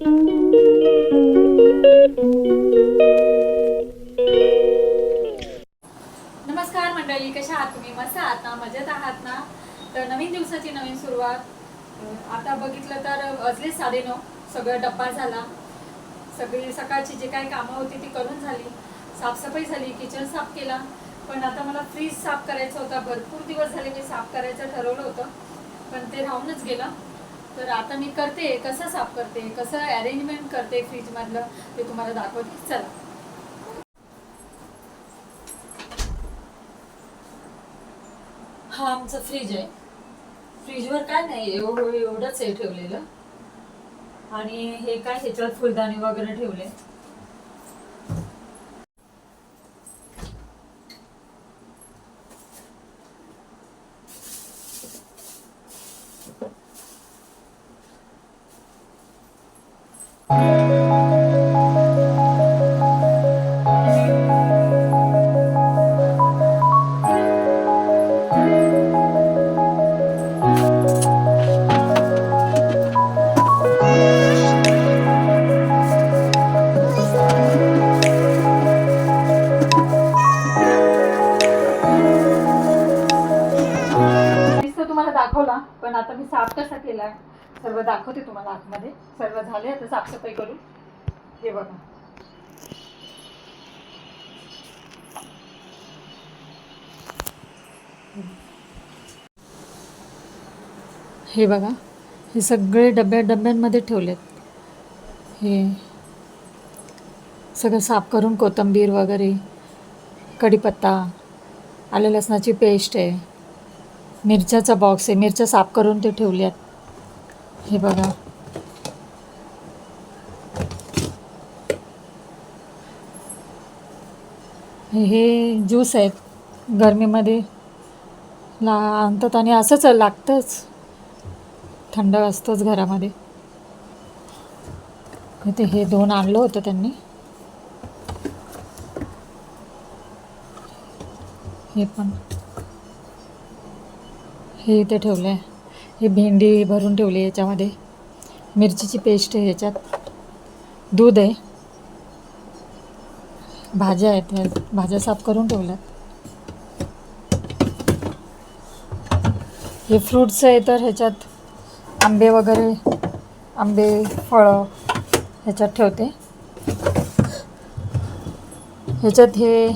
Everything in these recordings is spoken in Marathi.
नमस्कार मंडळी, कशा आहात तुम्ही? मस्त आहात ना? मजेत आहात ना? तर नवीन दिवसाची नवीन सुरुवात. आता बघितलं तर वाजले 9:30. सगळं डब्बा झाला, सगळी सकाळची जे काही कामं होती ती करून झाली, साफसफाई झाली, किचन साफ केला. पण आता मला फ्रीज साफ करायचं होता. भरपूर दिवस झाले मी साफ करायचं ठरवलं होतं, पण ते राहूनच गेलं. तर आता मी करते, कसं साफ करते, कसं अरेंजमेंट करते फ्रीजमधलं ते तुम्हाला दाखवते. चला. हा आमचं फ्रीज आहे. फ्रीजवर काय नाही, एवढंच आहे ठेवलेलं. आणि हे काय, ह्याच्यात फुलदाणी वगैरे ठेवले. तुम्हाला दाखवला, पण आता मी साफ कसा केलाय सर्व दाखवते तुम्हाला आतमध्ये. सर्व झाले, आता साफसफाई करू. हे बघा, हे बघा, हे सगळे डब्यांमध्ये ठेवलेत. हे सगळं साफ करून, कोथिंबीर वगैरे, कढीपत्ता, आलं लसणाची पेस्ट आहे, मिरच्याचा बॉक्स आहे, मिरच्या साफ करून ते ठेवल्यात. हे बघा, हे ज्यूस आहेत, गरमीमध्ये आणतात आणि असंच लागतंच, थंड असतंच घरामध्ये. इथे हे 2 आणलं होतं त्यांनी. हे पण हे इथे ठेवलं आहे. हे भेंडी भरून ठेवली याच्यामध्ये, मिरचीची पेस्ट आहे ह्याच्यात, दूध आहे, भाज्या आहेत, भाज्या साफ करून ठेवल्यात. हे फ्रूट्स आहे, तर ह्याच्यात आंबे वगैरे, आंबे फळं ह्याच्यात ठेवते. ह्याच्यात हे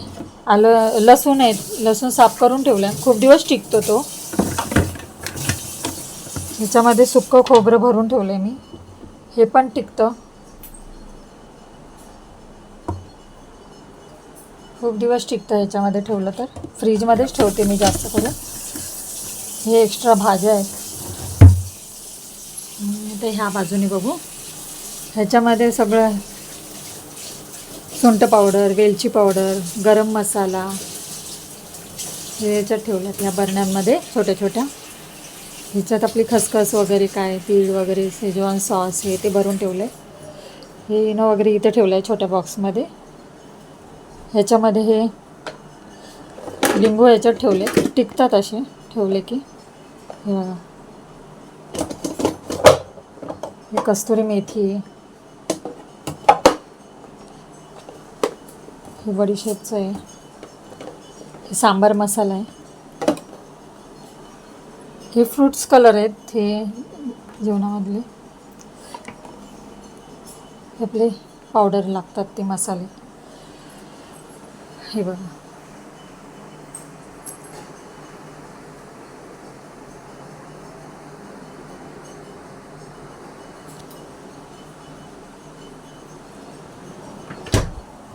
आलं लसूण आहेत, लसूण साफ करून ठेवलं आहे, खूप दिवस टिकतो तो. ह्याच्यामध्ये सुक्कं खोबरं भरून ठेवलं आहे मी, हे पण टिकतं, खूप दिवस टिकतं ह्याच्यामध्ये ठेवलं तर. फ्रीजमध्येच ठेवते मी जास्त करून. हे एक्स्ट्रा भाज्या आहेत. ते ह्या बाजूने बघू, ह्याच्यामध्ये सगळं सुंठ पावडर, वेलची पावडर, गरम मसाला हे याच्यात ठेवल्यात ह्या बरण्यांमध्ये छोट्या छोट्या. ह्याच्यात आपली खसखस वगैरे, काय तीळ वगैरे, शेजवान सॉस हे ते भरून ठेवलं आहे. हे इनो वगैरे इथे ठेवलं आहे छोट्या बॉक्समध्ये. ह्याच्यामध्ये हे लिंबू ह्याच्यात ठेवले, टिकतात असे ठेवले की. हे बघा, हे कस्तुरी मेथी, हे बडीशेपचं आहे, हे सांबार मसाला आहे, हे फ्रूट्स कलर आहेत, हे जेवणामधले आपले पावडर लागतात ते मसाले. हे बघा,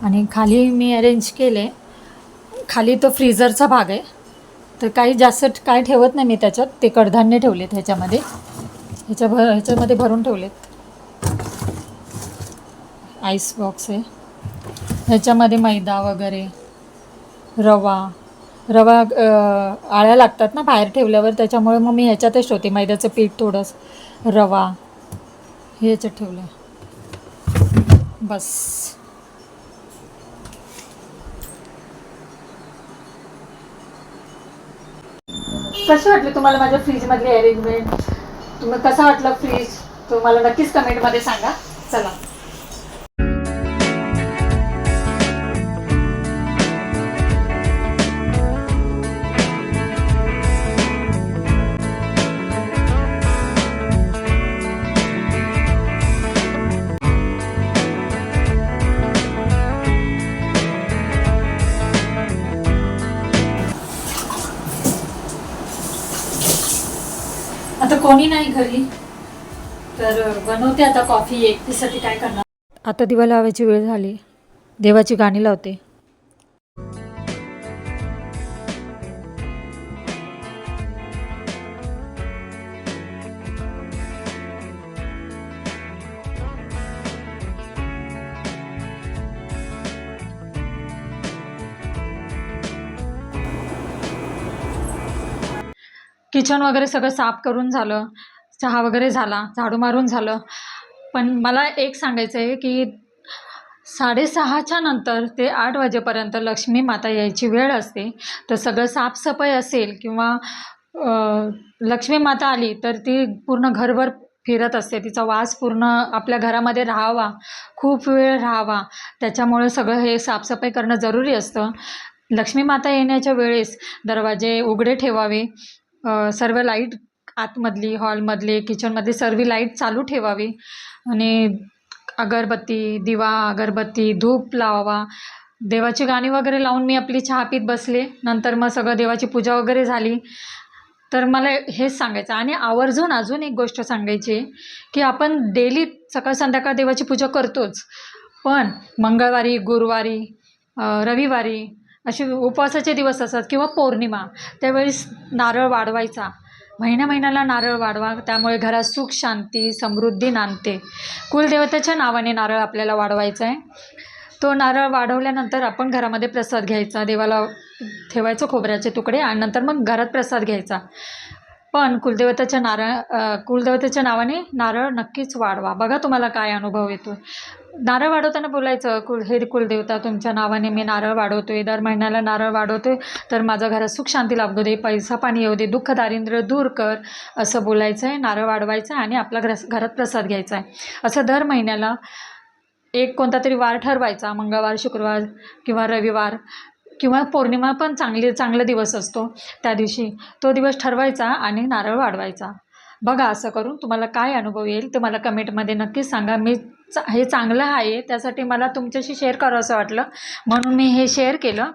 आणि खाली मी अरेंज केले, खाली तो फ्रीझरचा भाग आहे, तर काही जास्त काय ठेवत नाही मी त्याच्यात. ते कडधान्य ठेवलेत ह्याच्यामध्ये, ह्याच्यामध्ये भरून ठेवलेत. आईस बॉक्स आहे, ह्याच्यामध्ये मैदा वगैरे, रवा आळ्या लागतात ना बाहेर ठेवल्यावर, त्याच्यामुळे मग मी ह्याच्यातच ठेवते. मैद्याचं पीठ, थोडंसं रवा, हे ह्याच्यात ठेवलं आहे बस. कशी वाटली तुम्हाला माझ्या फ्रीजमधली अरेंजमेंट? तुम्ही कसं वाटलं फ्रीज? तुम्हाला नक्कीच कमेंटमध्ये सांगा. चला. आता कोणी नाही घरी, तर बनवते आता कॉफी एकटीसाठी. काय करणार. आता दिवा लावायची वेळ झाली. देवाची गाणी लावते. किचन वगैरे सगळं साफ करून झालं, चहा वगैरे झाला, झाडू मारून झालं. पण मला एक सांगायचं आहे की 6:30च्या नंतर ते 8 वाजेपर्यंत लक्ष्मी माता यायची वेळ असते. तर सगळं साफसफाई असेल किंवा लक्ष्मी माता आली तर ती पूर्ण घरभर फिरत असते. तिचा वास पूर्ण आपल्या घरामध्ये राहावा, खूप वेळ राहावा. त्याच्यामुळे सगळं हे साफसफाई करणं जरुरी असतं. लक्ष्मी माता येण्याच्या वेळेस दरवाजे उघडे ठेवावे. सर्व लाईट आतमधली, हॉलमधली, किचनमधली सर्व लाईट चालू ठेवावी. आणि अगरबत्ती, दिवा, अगरबत्ती, धूप लावावा. देवाची गाणी वगैरे लावून मी आपली चहा पीत बसले. नंतर मग सगळं देवाची पूजा वगैरे झाली. तर मला हेच सांगायचं. आणि आवर्जून अजून एक गोष्ट सांगायची आहे की आपण डेली सकाळ संध्याकाळ देवाची पूजा करतोच, पण मंगळवारी, गुरुवारी, रविवारी असे उपवासाचे दिवस असतात किंवा पौर्णिमा, त्यावेळेस नारळ वाढवायचा. महिन्याला नारळ वाढवा. त्यामुळे घरात सुख, शांती, समृद्धी नांदते. कुलदेवतेच्या नावाने नारळ आपल्याला वाढवायचा आहे. तो नारळ वाढवल्यानंतर आपण घरामध्ये प्रसाद घ्यायचा. देवाला ठेवायचं खोबऱ्याचे तुकडे आणि नंतर मग घरात प्रसाद घ्यायचा. पण कुलदेवतेच्या नावाने नारळ नक्कीच वाढवा. बघा तुम्हाला काय अनुभव येतो. नारळ वाढवताना बोलायचं, हे कुलदेवता तुमच्या नावाने मी नारळ वाढवतोय, दर महिन्याला नारळ वाढवतोय, तर माझ्या घरात सुख शांती लाभू दे, पैसा पाणी येऊ दे, दुःख दारिद्र्य दूर कर, असं बोलायचं आहे. नारळ वाढवायचं आणि आपल्या घरात प्रसाद घ्यायचा आहे. असं दर महिन्याला एक कोणता तरी वार ठरवायचा. मंगळवार, शुक्रवार किंवा रविवार किंवा पौर्णिमा पण चांगला दिवस असतो. त्या दिवशी तो दिवस ठरवायचा आणि नारळ वाढवायचा. बघा असं करून तुम्हाला काय अनुभव येईल ते मला कमेंटमध्ये नक्कीच सांगा. हे चांगलं आहे, त्यासाठी मला तुमच्याशी शेअर करावं असं वाटलं, म्हणून मी हे शेअर केलं.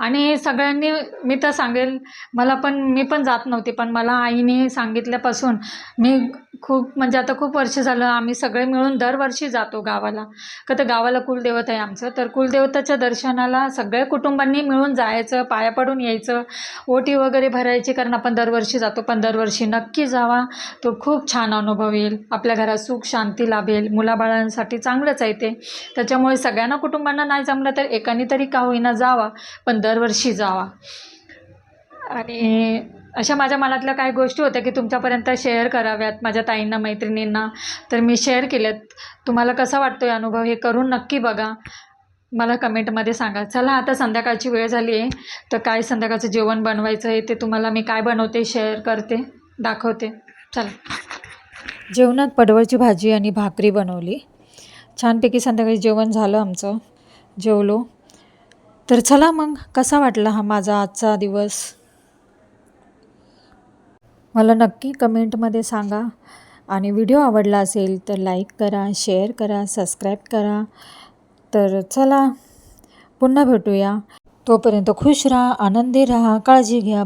आणि सगळ्यांनी, मी तर सांगेल, मी पण जात नव्हते, पण मला आईने सांगितल्यापासून मी म्हणजे आता खूप वर्ष झालं आम्ही सगळे मिळून दरवर्षी जातो गावाला. तर गावाला कुलदेवत आहे आमचं. तर कुलदेवताच्या दर्शनाला सगळ्या कुटुंबांनी मिळून जायचं, पाया पडून यायचं, ओटी वगैरे भरायची, कारण आपण दरवर्षी जातो. पण दरवर्षी नक्की जावा, तो खूप छान अनुभव येईल. आपल्या घरात सुख शांती लाभेल. मुलाबाळांसाठी चांगलंच आहे ते. त्याच्यामुळे सगळ्यांना कुटुंबांना नाही जमलं तर एकाने तरी का होईना जावा, पण दरवर्षी जावा. आणि अशा माझ्या मनातल्या काही गोष्टी होत्या की तुमच्यापर्यंत शेअर कराव्यात माझ्या ताईंना, मैत्रिणींना, तर मी शेअर केल्यात. तुम्हाला कसा वाटतोय अनुभव, हे करून नक्की बघा, मला कमेंटमध्ये सांगा. चला आता संध्याकाळची वेळ झाली आहे, तर काय संध्याकाळचं जेवण बनवायचं आहे ते तुम्हाला मी काय बनवते शेअर करते, दाखवते. चला. जेवणात पडवळची भाजी आणि भाकरी बनवली. छानपैकी संध्याकाळी जेवण झालं आमचं, जेवलो. तर चला मग, कसा वाटला हा माझा आजचा दिवस मला नक्की कमेंटमध्ये सांगा. आणि व्हिडिओ आवडला असेल तर लाईक करा, शेअर करा, सबस्क्राईब करा. तर चला, पुन्हा भेटूया. तोपर्यंत खुश राहा, आनंदी राहा, काळजी घ्या.